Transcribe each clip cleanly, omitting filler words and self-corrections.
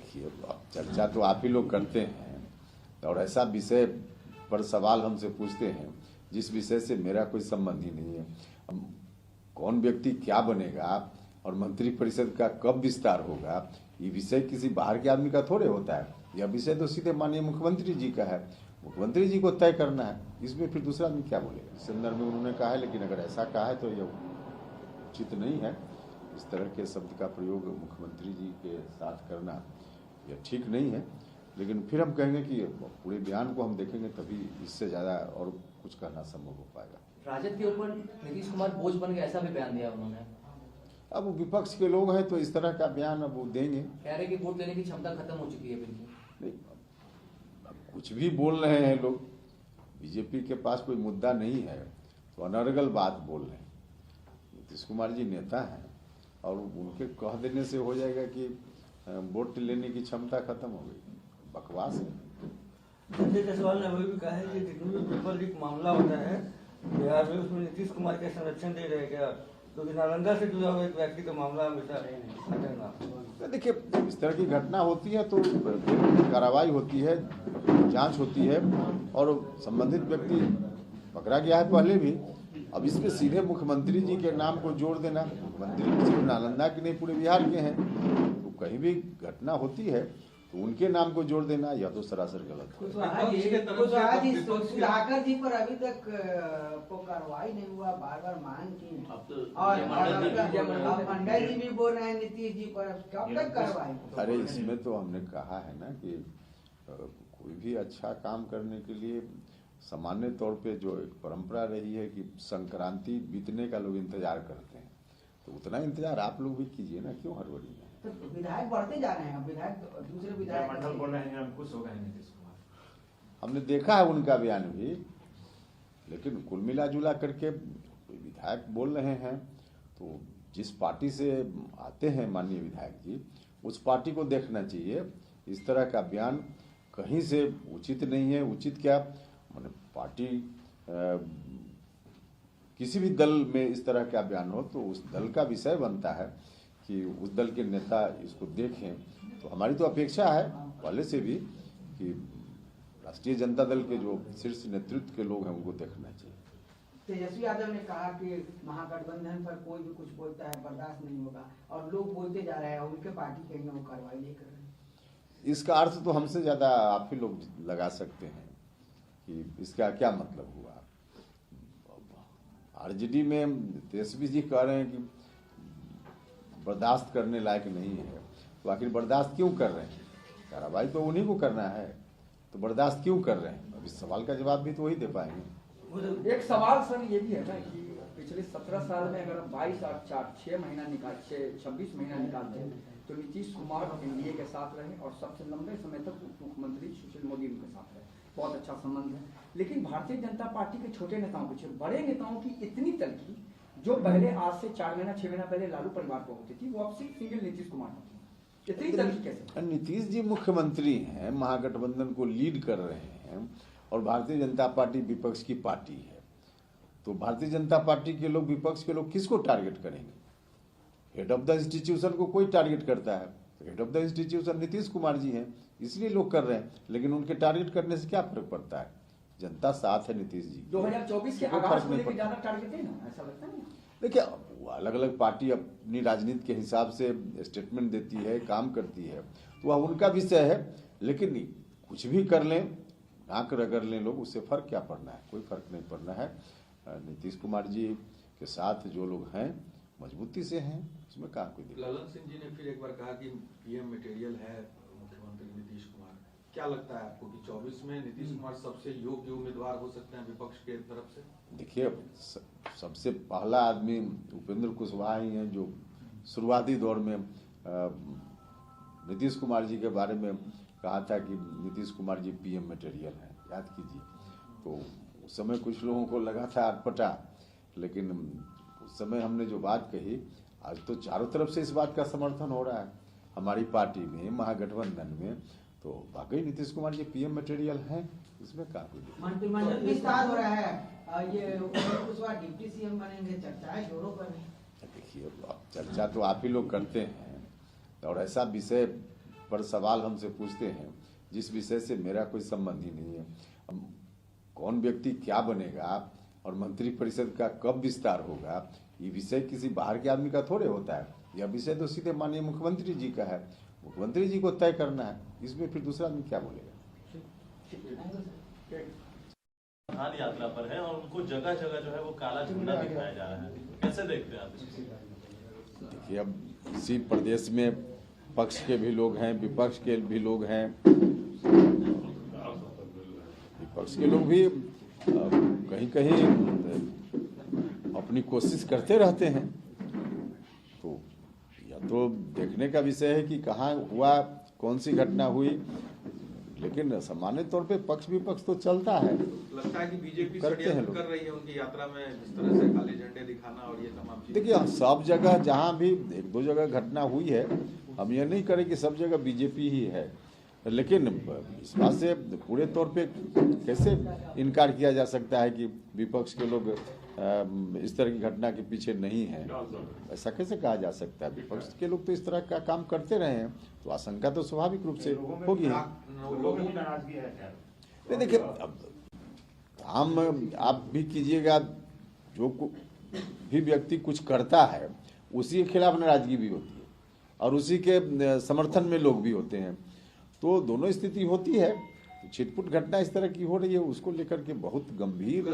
देखिए, अब चर्चा तो आप ही लोग करते हैं और ऐसा विषय पर सवाल हमसे पूछते हैं जिस विषय से मेरा कोई संबंध ही नहीं है। कौन व्यक्ति क्या बनेगा और मंत्रिपरिषद का कब विस्तार होगा, ये विषय किसी बाहर के आदमी का थोड़े होता है। यह विषय तो सीधे माननीय मुख्यमंत्री जी का है, मुख्यमंत्री जी को तय करना है। इसमें फिर दूसरा आदमी क्या बोलेगा। इस संदर्भ में उन्होंने कहा है, लेकिन अगर ऐसा कहा है तो यह उचित नहीं है। इस तरह के शब्द का प्रयोग मुख्यमंत्री जी के साथ करना यह ठीक नहीं है। लेकिन फिर हम कहेंगे कि पूरे बयान को हम देखेंगे तभी इससे ज़्यादा और कुछ कहना संभव हो पाएगा। राजद के ऊपर नीतीश कुमार बोझ बन गए, ऐसा भी बयान दिया उन्होंने। अब वो विपक्ष के लोग हैं तो इस तरह का बयान अब वो देंगे। कह रहे कि वोट लेने की क्षमता खत्म हो चुकी है बिल्कुल। नहीं, अब कुछ भी बोल रहे हैं लोग। बीजेपी के पास कोई मुद्दा नहीं है तो अनर्गल बात बोल रहे हैं। नीतीश कुमार जी नेता हैं और उनके कह देने से हो जाएगा कि वोट लेने की क्षमता खत्म हो गई, बकवास है। संजय जायसवाल ने अभी भी कहा है कि जितनी भी पेपर लीक मामला होता है बिहार में, उसमें नीतीश कुमार के संरक्षण दे रहे क्या, क्योंकि नालंदा से जुड़ा हुआ एक व्यक्ति का मामला हमेशा हटेगा। देखिए, जब इस तरह की घटना होती है तो कार्रवाई होती है, जांच होती है और संबंधित व्यक्ति पकड़ा गया है पहले भी। अब इसमें सीधे मुख्यमंत्री जी के नाम को जोड़ देना, मुख्यमंत्री सिर्फ नालंदा के नहीं पूरे बिहार के हैं, तो कहीं भी घटना होती है तो उनके नाम को जोड़ देना यह तो सरासर गलत है। सुधाकर जी पर अभी तक को कार्रवाई नहीं हुआ, बार बार मांग की और मंडल जी भी बोल रहे हैं नीतीश जी पर कब तक कार्रवाई। अरे इसमें तो हमने कहा है ना कि कोई भी अच्छा काम करने के लिए सामान्य तौर पे जो एक परंपरा रही है कि संक्रांति बीतने का लोग इंतजार करते हैं, तो उतना इंतजार आप लोग भी कीजिए ना, क्यों हड़बड़ी में। तो विधायक बढ़ते जा रहे हैं, विधायक दूसरे विधायक मंडल बोल रहे हैं हम खुश हो गए नीतीश कुमार। हमने देखा है उनका बयान भी, लेकिन कुल मिला जुला करके विधायक बोल रहे हैं तो जिस पार्टी से आते हैं माननीय विधायक जी, उस पार्टी को देखना चाहिए। इस तरह का बयान कहीं से उचित नहीं है। उचित क्या, माने पार्टी किसी भी दल में इस तरह का बयान हो तो उस दल का विषय बनता है कि उस दल के नेता इसको देखें। तो हमारी तो अपेक्षा है पहले से भी कि राष्ट्रीय जनता दल के जो शीर्ष नेतृत्व के लोग हैं उनको देखना चाहिए। तेजस्वी यादव ने कहा कि महागठबंधन पर कोई भी कुछ बोलता है बर्दाश्त नहीं होगा, और लोग बोलते जा रहे हैं उनके पार्टी के वो कार्रवाई नहीं कर रहे। इसका अर्थ तो हमसे ज्यादा आप ही लोग लगा सकते हैं कि इसका क्या मतलब हुआ। आरजेडी में तेजस्वी जी कह रहे हैं कि बर्दाश्त करने लायक नहीं है, तो आखिर बर्दाश्त क्यों कर रहे हैं। कार्रवाई तो उन्हीं को करना है, तो बर्दाश्त क्यों कर रहे हैं। अब इस सवाल का जवाब भी तो वही दे पाएंगे। एक सवाल सर ये भी है ना कि पिछले 17 साल में अगर 22 और 6 महीना निकाल 26 महीना निकालते हैं तो नीतीश कुमार एनडीए के साथ रहे और सबसे लंबे समय तक उप मुख्यमंत्री सुशील मोदी उनके साथ रहे। बहुत अच्छा संबंध है। लेकिन भारतीय जनता पार्टी के छोटे नेताओं के बड़े नेताओं की इतनी तलखी जो पहले आज से 4 महीना 6 महीना पहले लालू परिवार को होती थी, वो अब सिंगल नीतीश कुमार होती है। इतनी तलखी कैसे। नीतीश जी मुख्यमंत्री हैं, महागठबंधन को लीड कर रहे हैं और भारतीय जनता पार्टी विपक्ष की पार्टी है, तो भारतीय जनता पार्टी के लोग, विपक्ष के लोग किसको टारगेट करेंगे। हेड ऑफ द इंस्टीट्यूशन को कोई टारगेट करता है, head of the institution Nitish Kumar ji हैं, इसलिए लोग कर रहे हैं। लेकिन उनके टारगेट करने से क्या फर्क पड़ता है, जनता साथ है नीतीश जी। 2024 के आगाज में लेके ज्यादा टारगेट है ना, ऐसा लगता है। देखिए, अलग अलग पार्टी अपनी राजनीति के हिसाब से स्टेटमेंट देती है, काम करती है, तो वह उनका विषय है। लेकिन कुछ भी कर लें, नाक रगड़ लें लोग, उससे फर्क क्या पड़ना है, कोई फर्क नहीं पड़ना है। नीतीश कुमार जी के साथ जो लोग हैं मजबूती से हैं, उसमें कहाँ कोई दिक्कत। ललन सिंह जी ने फिर एक बार कहा कि पीएम मटेरियल है मुख्यमंत्री नीतीश कुमार। क्या लगता है आपको कि 24 में नीतीश कुमार सबसे योग्य उम्मीदवार हो सकते हैं विपक्ष के तरफ से। देखिए, सबसे पहला आदमी उपेंद्र कुशवाहा ही हैं जो शुरुआती दौर में नीतीश कुमार जी के बारे में कहा था कि नीतीश कुमार जी पीएम मटेरियल हैं, याद कीजिए। तो उस समय कुछ लोगों को लगा था अटपटा, लेकिन उस समय हमने जो बात कही, आज तो चारों तरफ से इस बात का समर्थन हो रहा है हमारी पार्टी में, महागठबंधन में। तो वाकई नीतीश कुमार जी पीएम मटेरियल हैं, इसमें क्या कोई मंत्रिमंडल विस्तार हो रहा है, ये कुशवाहा डिप्टी सीएम बनेंगे, चर्चाएं जोरों पर है। देखिए, चर्चा तो आप ही लोग करते हैं और ऐसा विषय पर सवाल हमसे पूछते हैं जिस विषय से मेरा कोई संबंध ही नहीं है। कौन व्यक्ति क्या बनेगा और मंत्रिपरिषद का कब विस्तार होगा, ये विषय किसी बाहर के आदमी का थोड़े होता है। यह विषय तो सीधे माननीय मुख्यमंत्री जी का है, मुख्यमंत्री जी को तय करना है, इसमें फिर दूसरा आदमी क्या बोलेगा। प्रधान यात्रा पर है और उनको जगह जगह जो है वो काला झंडा दिखाया जा रहा है, कैसे देखते हैं आप इसको? देखिए, अब इसी प्रदेश में पक्ष के भी लोग हैं, विपक्ष के भी लोग हैं। विपक्ष के लोग भी कहीं कहीं अपनी कोशिश करते रहते हैं, तो यह तो देखने का विषय है कि कहाँ हुआ, कौन सी घटना हुई। लेकिन सामान्य तौर पे पक्ष विपक्ष तो चलता है। लगता है कि बीजेपी करते हैं षड्यंत्र लोग। कर रही है उनकी यात्रा में, जिस तरह से काले झंडे दिखाना और ये तमाम चीजें। देखिए, सब जगह जहाँ भी एक दो जगह घटना हुई है, हम ये नहीं करें कि सब जगह बीजेपी ही है, लेकिन इस बात से पूरे तौर पे कैसे इनकार किया जा सकता है कि विपक्ष के लोग इस तरह की घटना के पीछे नहीं है। ऐसा कैसे कहा जा सकता है? विपक्ष के लोग तो इस तरह का काम करते रहे हैं, तो आशंका तो स्वाभाविक रूप से होगी। नहीं, देखिए, काम आप भी कीजिएगा, जो भी व्यक्ति कुछ करता है उसी के खिलाफ नाराजगी भी होती है और उसी के समर्थन में लोग भी होते हैं, तो दोनों स्थिति होती है। तो छिटपुट घटना इस तरह की हो रही है, उसको लेकर के बहुत गंभीर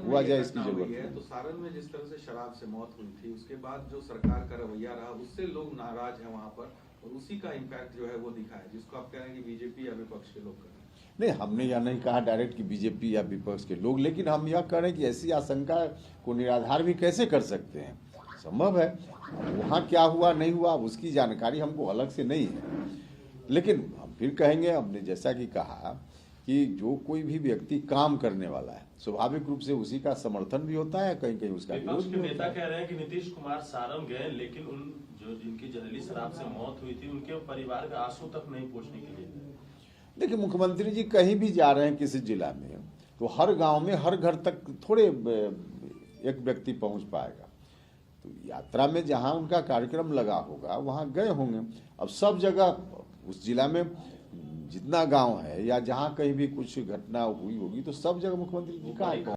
हुआ जाए इसकी जरूरत है। तो सारण में जिस तरह से शराब से मौत हुई थी, उसके बाद जो सरकार का रवैया रहा, उससे लोग नाराज हैं वहां पर, और उसी का इम्पैक्ट जो है वो दिखा है, जिसको आप कह रहे हैं कि बीजेपी या विपक्ष के लोग कर रहे हैं। नहीं, हमने यह नहीं कहा डायरेक्ट कि बीजेपी या विपक्ष के लोग, लेकिन हम यह कह रहे हैं कि ऐसी आशंका को निराधार भी कैसे कर सकते हैं। संभव है वहाँ क्या हुआ नहीं हुआ उसकी जानकारी हमको अलग से नहीं है, लेकिन हम फिर कहेंगे, हमने जैसा कि कहा कि जो कोई भी व्यक्ति काम करने वाला है स्वाभाविक रूप से उसी का समर्थन भी होता है, कहीं कहीं उसका विपक्ष के नेता कह रहे हैं कि नीतीश कुमार सारण गए, लेकिन उन जो जिनकी जहरीली शराब से मौत हुई थी उनके परिवार का आंसू तक नहीं पूछने के लिए। देखिए, मुख्यमंत्री जी कहीं भी जा रहे हैं किसी जिला में, तो हर गांव में हर घर तक थोड़े एक व्यक्ति पहुंच पाएगा। तो यात्रा में जहां उनका कार्यक्रम लगा होगा वहां गए होंगे। अब सब जगह उस जिला में जितना गांव है या जहां कहीं भी कुछ घटना हुई होगी तो सब जगह मुख्यमंत्री जी का